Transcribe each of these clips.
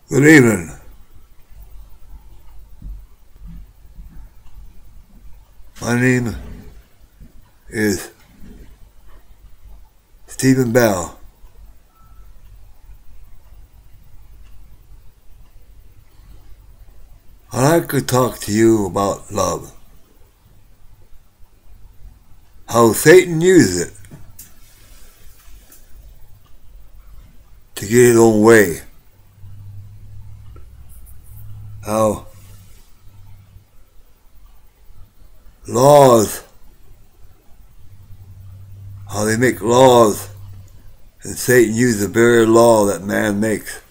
Good evening. My name is Stephen Bell. I'd like to talk to you about love. How Satan uses it to get his own way. How laws, how they make laws, and Satan uses the very law that man makes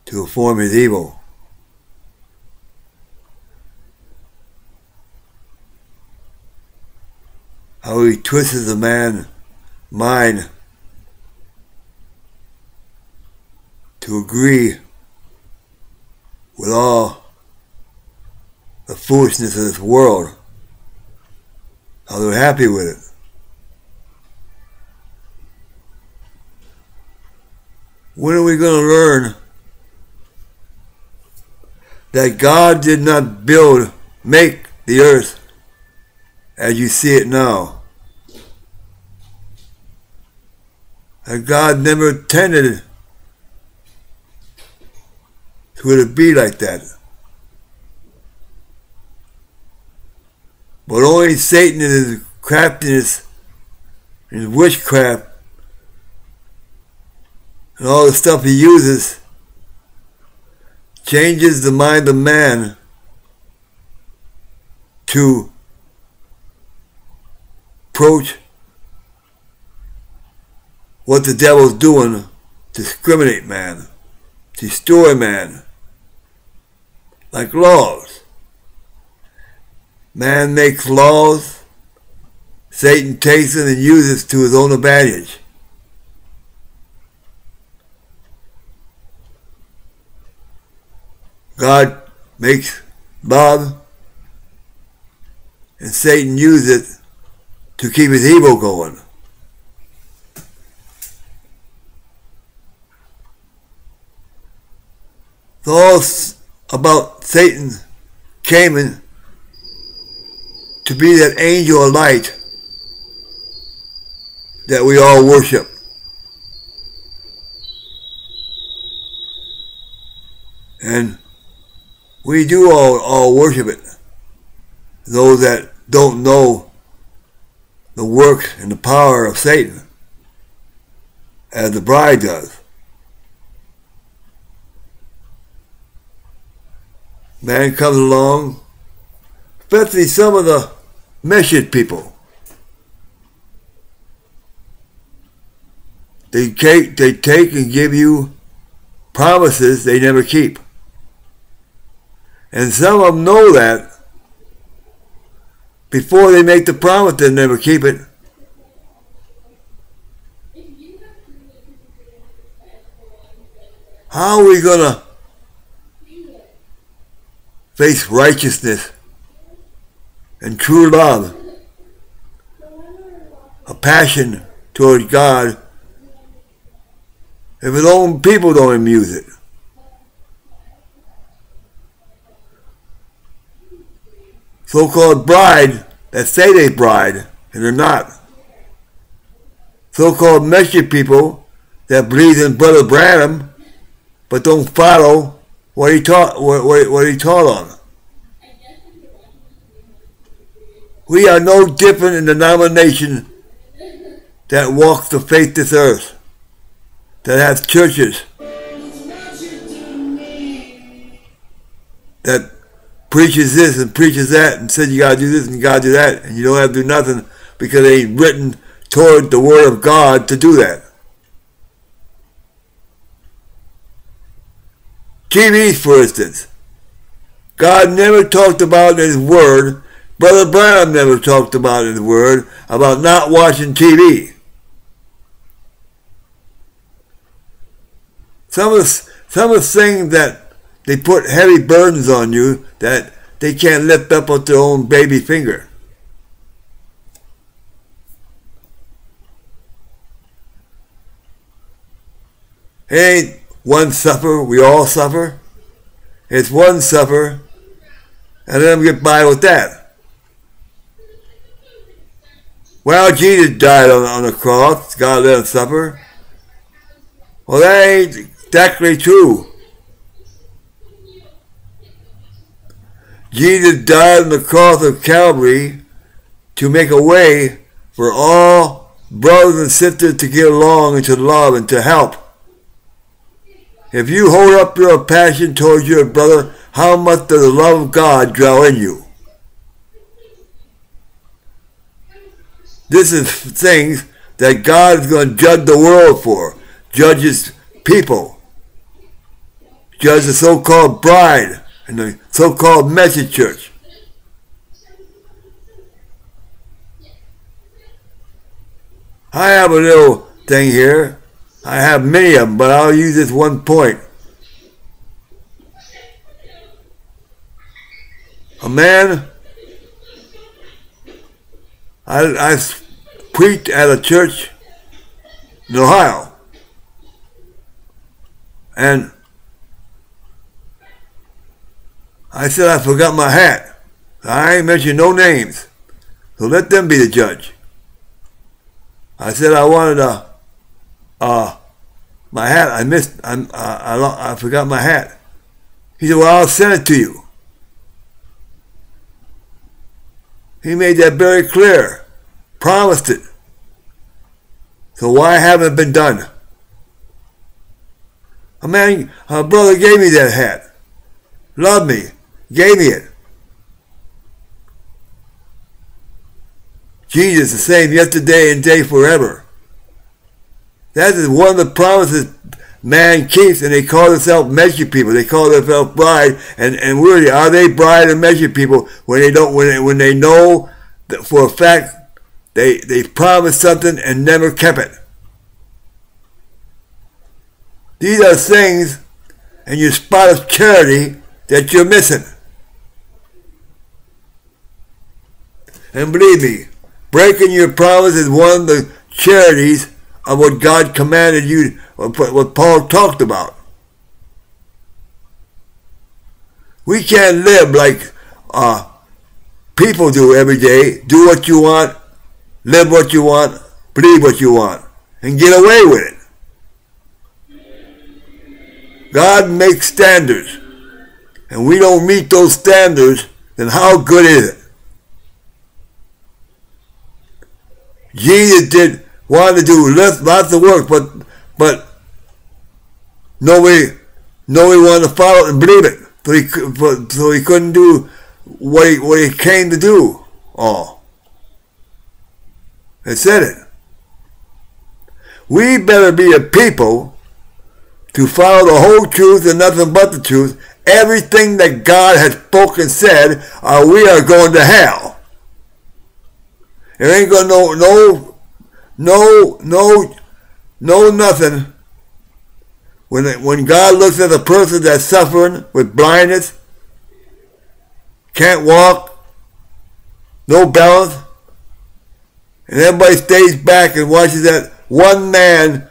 to perform his evil. How he twists the man's mind to agree with all the foolishness of this world. How they're happy with it. When are we going to learn that God did not make the earth as you see it now? That God never intended for it to be like that. But only Satan and his craftiness, and his witchcraft, and all the stuff he uses, changes the mind of man to approach what the devil's doing to discriminate man, destroy man, like laws. Man makes laws, Satan takes them and uses to his own advantage. God makes love, and Satan uses it to keep his evil going. It's all about Satan coming to be that angel of light that we all worship. And we do all worship it. Those that don't know the work and the power of Satan, as the bride does. Man comes along, especially some of the message people. They take and give you promises they never keep. And some of them know that before they make the promise they never keep it. How are we going to face righteousness and true love, a passion towards God, if his own people don't amuse it? So-called bride that say they bride and they're not. So-called message people that believe in Brother Branham but don't follow what he taught on. We are no different in the denomination that walks the face of this earth, that has churches, that preaches this and preaches that and says you gotta do this and you gotta do that, and you don't have to do nothing because it ain't written toward the Word of God to do that. TVs, for instance. God never talked about in His Word, Brother Branham never talked about in His Word, about not watching TV. Some of the things that they put heavy burdens on you that they can't lift up with their own baby finger. It ain't one suffer, we all suffer. It's one suffer, and let them get by with that. Well, Jesus died on the cross. God let him suffer. Well, that ain't exactly true. Jesus died on the cross of Calvary to make a way for all brothers and sisters to get along and to love and to help. If you hold up your passion towards your brother, how much does the love of God dwell in you? This is things that God is going to judge the world for. Judge his people. Judge the so-called bride and the so-called message church. I have a little thing here. I have many of them, but I'll use this one point. A man, I preached at a church in Ohio, and I said I forgot my hat. I ain't mentioned no names, so let them be the judge. I said I wanted my hat. I forgot my hat. He said, "Well, I'll send it to you." He made that very clear. Promised it. So why haven't it been done? A brother gave me that hat. Loved me. Gave me it. Jesus the same yesterday and day forever. That is one of the promises man keeps, and they call themselves measure people. They call themselves bride, and really, are they bride and measure people when they don't when they know that for a fact they promised something and never kept it? These are things in your spot of charity that you're missing. And believe me, breaking your promise is one of the charities of what God commanded you, what Paul talked about. We can't live like people do every day. Do what you want, live what you want, believe what you want, and get away with it. God makes standards, and we don't meet those standards, then how good is it? Jesus wanted to do lots of work, but nobody wanted to follow it and believe it. So he couldn't do what he came to do. It said it. We better be a people to follow the whole truth and nothing but the truth. Everything that God has spoken said, or we are going to hell. It ain't gonna no nothing. When God looks at a person that's suffering with blindness, can't walk, no balance, and everybody stays back and watches that one man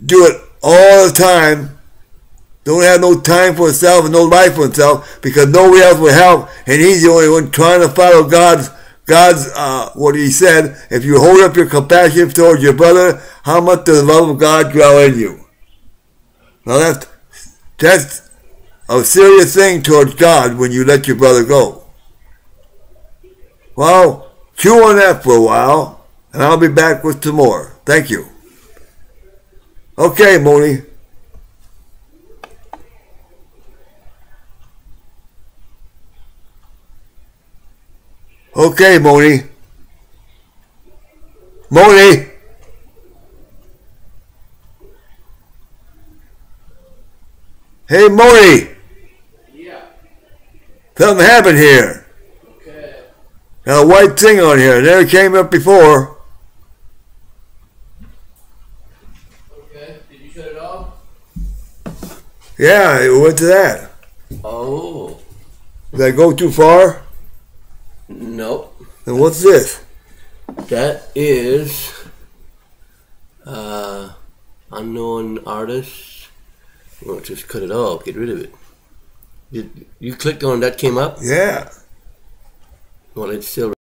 do it all the time, don't have no time for himself and no life for himself because nobody else will help, and he's the only one trying to follow God's what he said. If you hold up your compassion towards your brother, how much does the love of God dwell in you? Now that's a serious thing towards God when you let your brother go. Well, chew on that for a while, and I'll be back with some more. Thank you. Okay, Moni. Okay, Moni. Moni! Hey, Moni! Yeah. Something happened here. Okay. Got a white thing on here. It never came up before. Okay. Did you shut it off? Yeah, it went to that. Oh. Did I go too far? Nope. Then what's this? That is unknown artists Well, just cut it off. Get rid of it. You clicked on that, came up? Yeah. Well, it's still